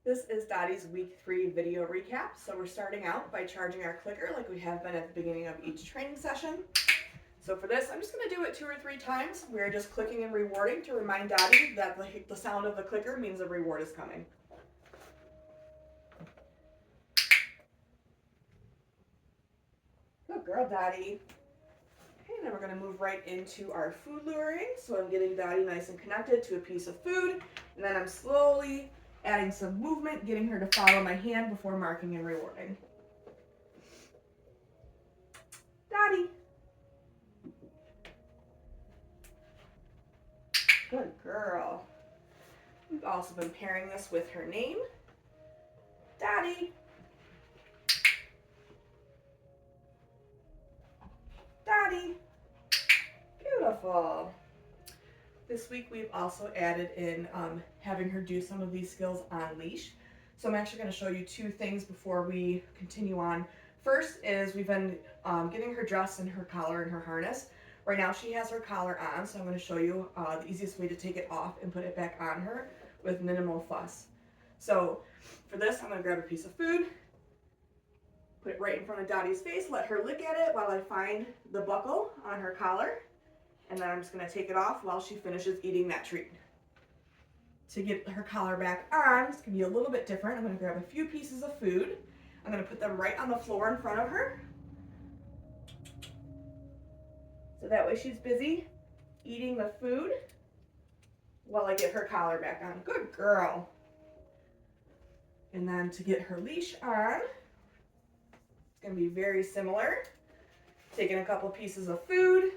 This is Dottie's week 3 video recap. So we're starting out by charging our clicker like we have been at the beginning of each training session. So for this, I'm just going to do it 2 or 3 times. We're just clicking and rewarding to remind Dottie that the sound of the clicker means a reward is coming. Good girl, Dottie. Okay, then we're going to move right into our food luring. So I'm getting Dottie nice and connected to a piece of food, and then I'm slowly adding some movement, getting her to follow my hand before marking and rewarding. Dottie. Good girl. We've also been pairing this with her name. Dottie. Dottie. Beautiful. This week we've also added in having her do some of these skills on leash. So I'm actually going to show you 2 things before we continue on. First is we've been getting her dressed in her collar and her harness. Right now she has her collar on, so I'm going to show you the easiest way to take it off and put it back on her with minimal fuss. So for this, I'm going to grab a piece of food, put it right in front of Dottie's face, let her lick at it while I find the buckle on her collar. And then I'm just going to take it off while she finishes eating that treat. To get her collar back on, it's going to be a little bit different. I'm going to grab a few pieces of food. I'm going to put them right on the floor in front of her. So that way she's busy eating the food while I get her collar back on. Good girl. And then to get her leash on, it's going to be very similar. Taking a couple pieces of food,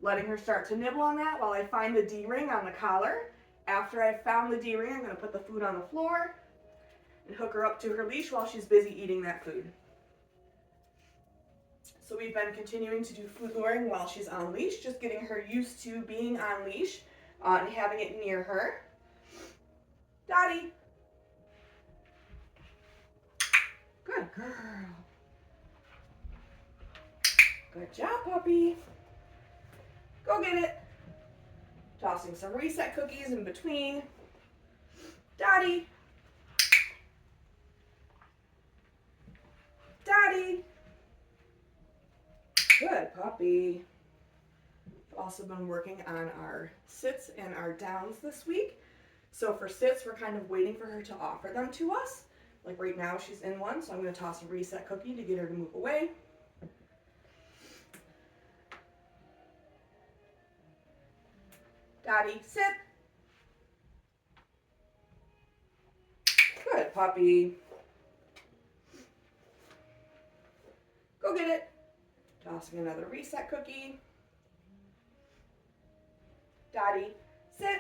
letting her start to nibble on that while I find the D-ring on the collar. After I've found the D-ring, I'm going to put the food on the floor and hook her up to her leash while she's busy eating that food. So we've been continuing to do food luring while she's on leash, just getting her used to being on leash and having it near her. Dottie. Good girl. Good job, puppy. Go get it. Tossing some reset cookies in between. Dottie. Dottie. Good puppy. We've also been working on our sits and our downs this week. So for sits, we're kind of waiting for her to offer them to us. Like right now, she's in one, so I'm going to toss a reset cookie to get her to move away. Dottie, sit. Good puppy. Go get it. Tossing another reset cookie. Dottie, sit.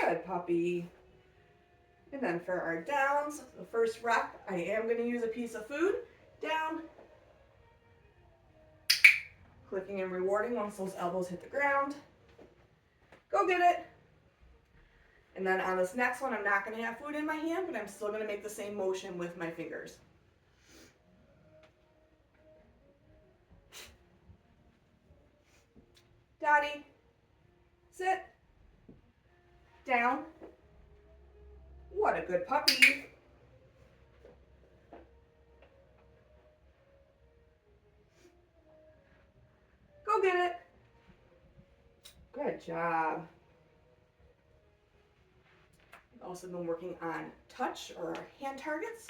Good puppy. And then for our downs, the first rep, I am going to use a piece of food. Down. Clicking and rewarding once those elbows hit the ground. Go get it. And then on this next one, I'm not going to have food in my hand, but I'm still going to make the same motion with my fingers. Dottie, sit. Down. What a good puppy. Go get it. Good job. We've also been working on touch or our hand targets.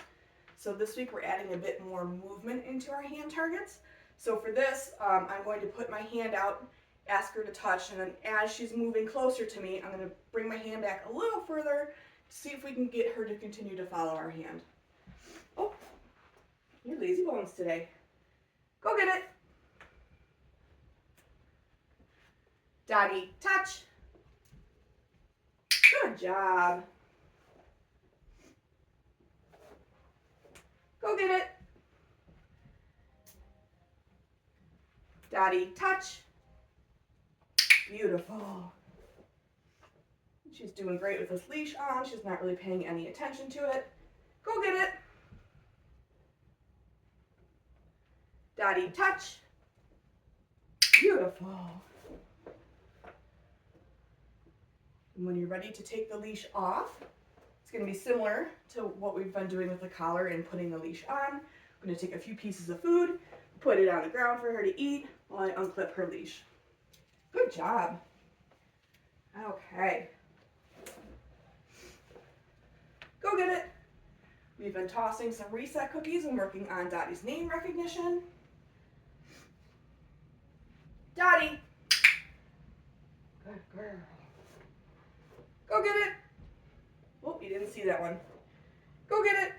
So this week we're adding a bit more movement into our hand targets. So for this, I'm going to put my hand out, ask her to touch, and then as she's moving closer to me, I'm going to bring my hand back a little further to see if we can get her to continue to follow our hand. Oh, you're lazy bones today. Go get it. Dottie, touch. Good job. Go get it. Dottie, touch. Beautiful. She's doing great with this leash on. She's not really paying any attention to it. Go get it. Dottie, touch. Beautiful. And when you're ready to take the leash off, it's going to be similar to what we've been doing with the collar and putting the leash on. I'm going to take a few pieces of food, put it on the ground for her to eat while I unclip her leash. Good job. Okay. Go get it. We've been tossing some reset cookies and working on Dottie's name recognition. Dottie. Good girl. Go get it. Oh, you didn't see that one. Go get it.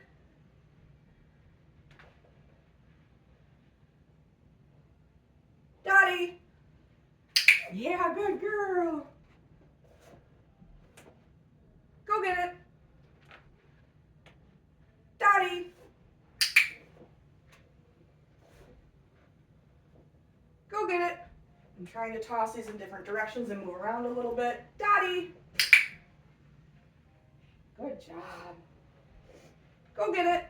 Dottie. Yeah, good girl. Go get it. Dottie. Go get it. I'm trying to toss these in different directions and move around a little bit. Dottie. Good job. Go get it.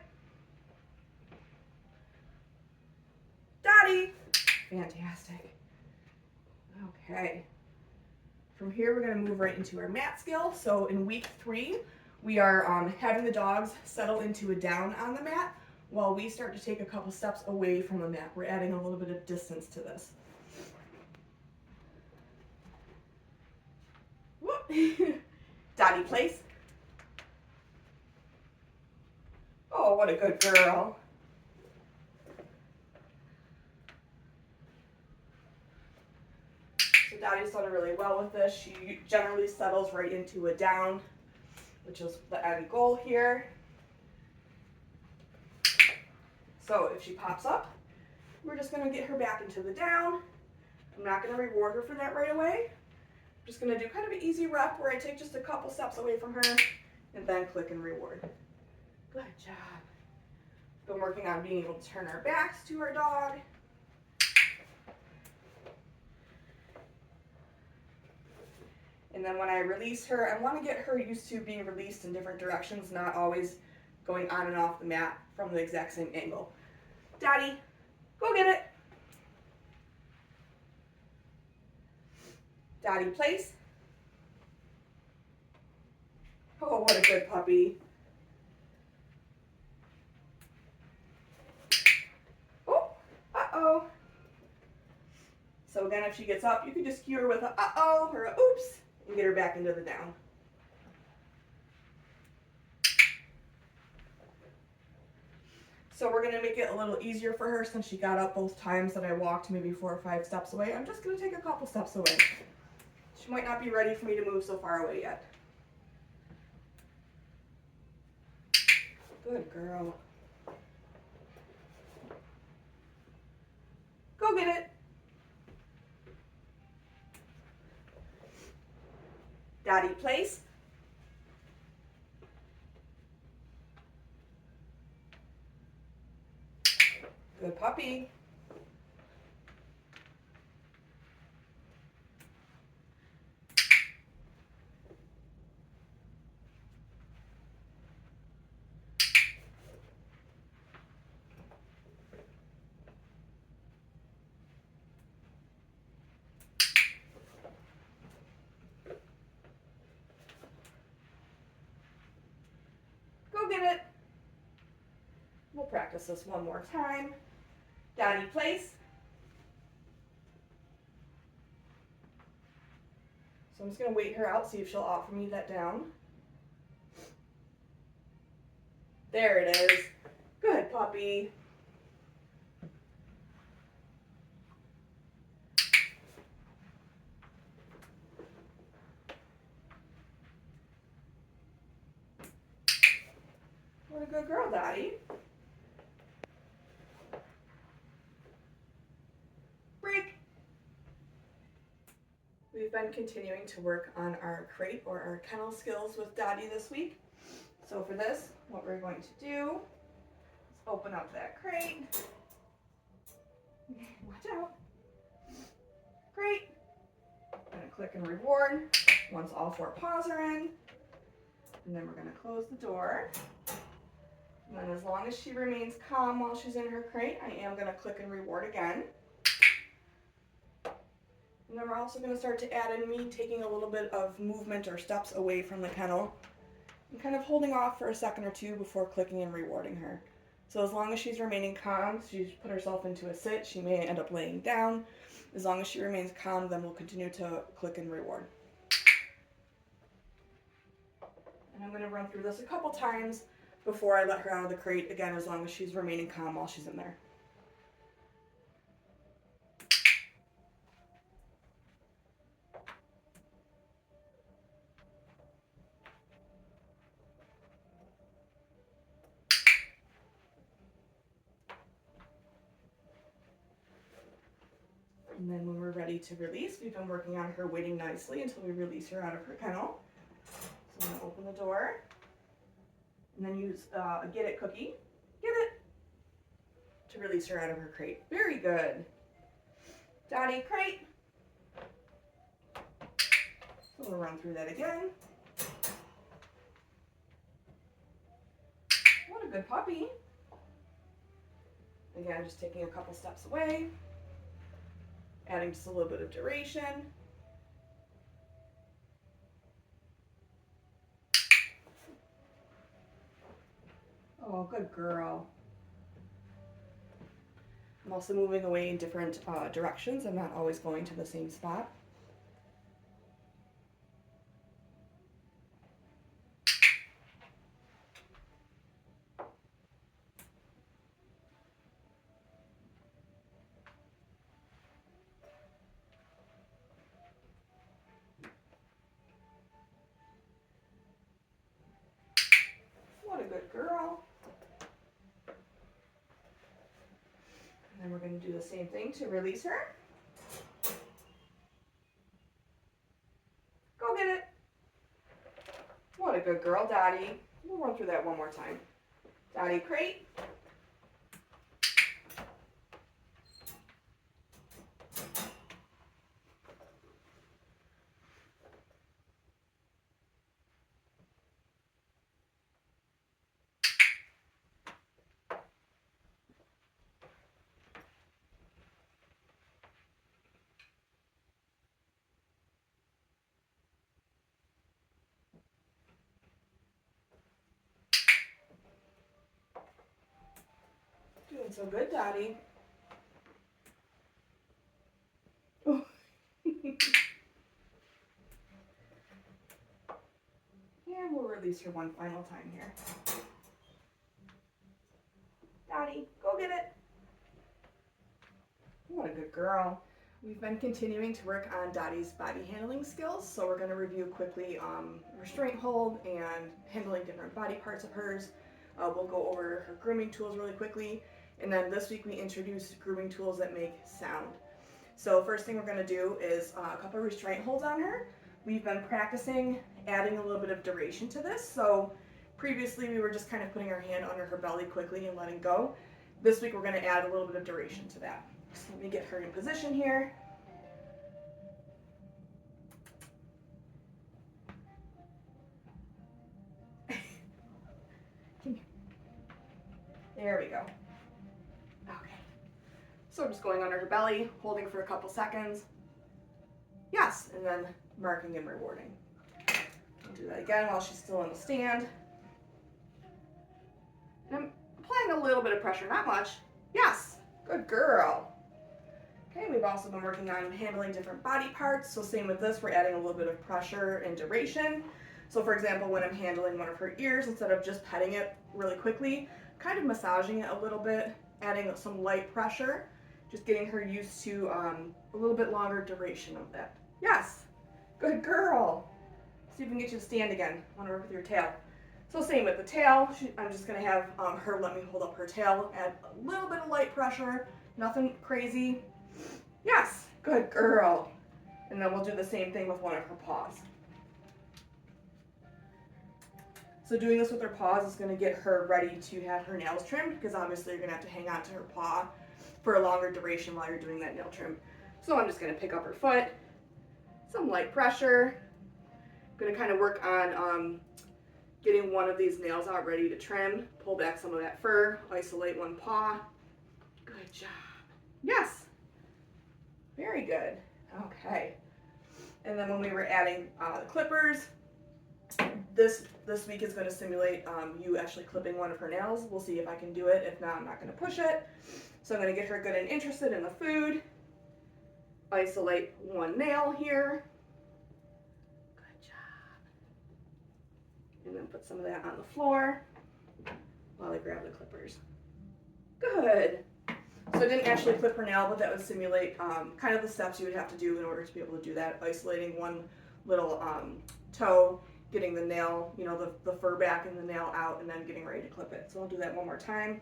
Dottie. Fantastic. Okay. From here, we're going to move right into our mat skill. So in week 3, we are having the dogs settle into a down on the mat while we start to take a couple steps away from the mat. We're adding a little bit of distance to this. Dottie, place. Oh, what a good girl. So Dottie's done really well with this. She generally settles right into a down, which is the end goal here. So if she pops up, we're just going to get her back into the down. I'm not going to reward her for that right away. I'm just going to do kind of an easy rep where I take just a couple steps away from her and then click and reward. Good job. Been working on being able to turn our backs to our dog. And then when I release her, I want to get her used to being released in different directions, not always going on and off the mat from the exact same angle. Dottie, go get it. Dottie, place. Oh, what a good puppy. Oh, uh-oh. So again, if she gets up, you can just cue her with a uh-oh or a oops and get her back into the down. So we're going to make it a little easier for her since she got up both times that I walked maybe 4 or 5 steps away. I'm just going to take a couple steps away. She might not be ready for me to move so far away yet. Good girl. Go get it. Dottie, place. Good puppy. Go get it. We'll practice this one more time. Dottie, place. So I'm just going to wait her out, see if she'll offer me that down. There it is. Good puppy. What a good girl, Dottie. Break. We've been continuing to work on our crate or our kennel skills with Dottie this week. So for this, what we're going to do is open up that crate. Watch out. Great. I'm going to click and reward once all 4 paws are in. And then we're going to close the door. And then as long as she remains calm while she's in her crate, I am going to click and reward again. And then we're also going to start to add in me taking a little bit of movement or steps away from the kennel and kind of holding off for a second or two before clicking and rewarding her. So as long as she's remaining calm, she's put herself into a sit, she may end up laying down. As long as she remains calm, then we'll continue to click and reward. And I'm going to run through this a couple times before I let her out of the crate, again, as long as she's remaining calm while she's in there. And then when we're ready to release, we've been working on her waiting nicely until we release her out of her kennel. So I'm going to open the door and then use a get it cookie, get it, to release her out of her crate. Very good. Dottie, crate. So we'll run through that again. What a good puppy. Again, just taking a couple steps away, adding just a little bit of duration. Oh, good girl. I'm also moving away in different directions. I'm not always going to the same spot. What a good girl. And then we're going to do the same thing to release her. Go get it. What a good girl, Dottie. We'll run through that one more time. Dottie, crate. Doing so good, Dottie. Oh. And we'll release her one final time here. Dottie, go get it. What a good girl. We've been continuing to work on Dottie's body handling skills, so we're going to review quickly restraint hold and handling different body parts of hers. We'll go over her grooming tools really quickly, and then this week we introduced grooming tools that make sound. So first thing we're going to do is a couple of restraint holds on her. We've been practicing adding a little bit of duration to this, so previously we were just kind of putting our hand under her belly quickly and letting go. This week we're going to add a little bit of duration to that. So let me get her in position here. There we go. Okay. So I'm just going under her belly, holding for a couple seconds. Yes, and then marking and rewarding. I'll do that again while she's still in the stand. And I'm applying a little bit of pressure, not much. Yes, good girl. Okay, we've also been working on handling different body parts. So same with this, we're adding a little bit of pressure and duration. So for example, when I'm handling one of her ears, instead of just petting it really quickly, kind of massaging it a little bit, adding some light pressure, just getting her used to a little bit longer duration of that. Yes, good girl. See if we can get you to stand again. I want to work with your tail. So same with the tail, I'm just going to have her let me hold up her tail, add a little bit of light pressure, nothing crazy. Yes, good girl. And then we'll do the same thing with one of her paws. So doing this with her paws is going to get her ready to have her nails trimmed, because obviously you're going to have to hang on to her paw for a longer duration while you're doing that nail trim. So I'm just going to pick up her foot, some light pressure. I'm going to kind of work on getting one of these nails out ready to trim, pull back some of that fur, isolate one paw. Good job. Yes. Very good. Okay. And then when we were adding the clippers, this week is going to simulate you actually clipping one of her nails. We'll see if I can do it. If not, I'm not going to push it. So I'm going to get her good and interested in the food. Isolate one nail here. Good job. And then put some of that on the floor while I grab the clippers. Good. So I didn't actually clip her nail, but that would simulate kind of the steps you would have to do in order to be able to do that. Isolating one little toe, getting the nail, you know, the fur back and the nail out, and then getting ready to clip it. So I'll do that one more time.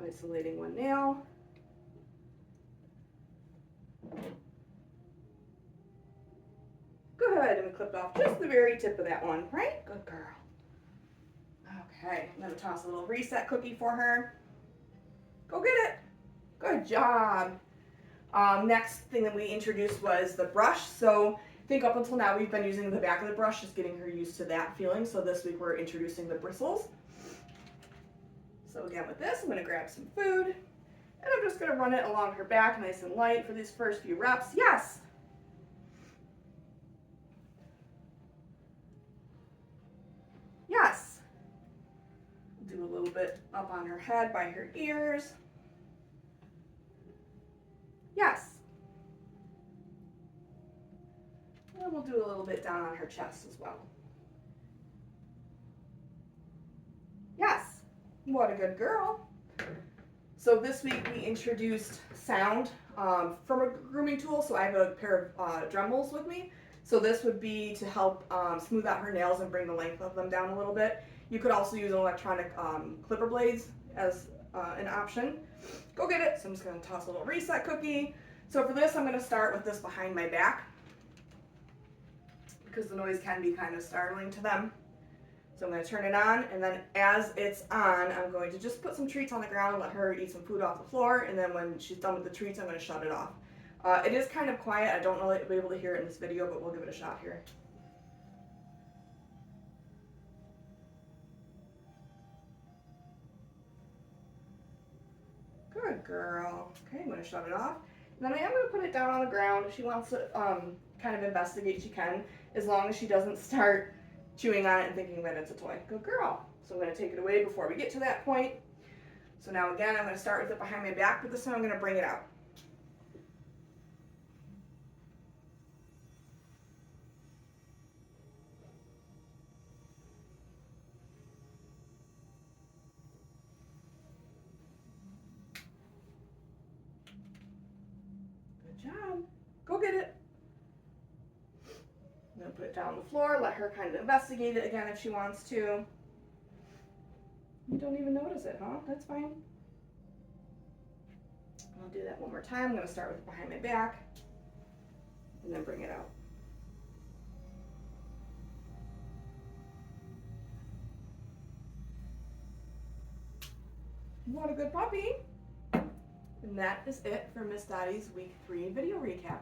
Isolating one nail. Good, and we clipped off just the very tip of that one, right? Good girl. Okay, I'm gonna toss a little reset cookie for her. Go get it. Good job. Next thing that we introduced was the brush. So I think up until now we've been using the back of the brush, just getting her used to that feeling. So this week we're introducing the bristles. So again with this, I'm gonna grab some food and I'm just gonna run it along her back nice and light for these first few reps. Yes. Yes. Do a little bit up on her head by her ears. Yes. And we'll do a little bit down on her chest as well. Yes. What a good girl. So this week we introduced sound from a grooming tool. So I have a pair of Dremels with me. So this would be to help smooth out her nails and bring the length of them down a little bit. You could also use electronic clipper blades as an option. Go get it. So I'm just going to toss a little reset cookie. So for this, I'm going to start with this behind my back because the noise can be kind of startling to them. So I'm going to turn it on, and then as it's on, I'm going to just put some treats on the ground and let her eat some food off the floor, and then when she's done with the treats, I'm going to shut it off. It is kind of quiet. I don't know if you'll be able to hear it in this video, but we'll give it a shot here. Good girl. Okay, I'm going to shut it off. And then I am going to put it down on the ground. If she wants to kind of investigate, she can, as long as she doesn't start chewing on it and thinking that it's a toy. Good girl. So I'm going to take it away before we get to that point. So now again, I'm going to start with it behind my back, but this time I'm going to bring it out. Good job. Go get it. I'm going to put it down on the floor, let her kind of investigate it again if she wants to. You don't even notice it, huh? That's fine. I'll do that one more time. I'm going to start with behind my back and then bring it out. What a good puppy. And that is it for Miss Dottie's week 3 video recap.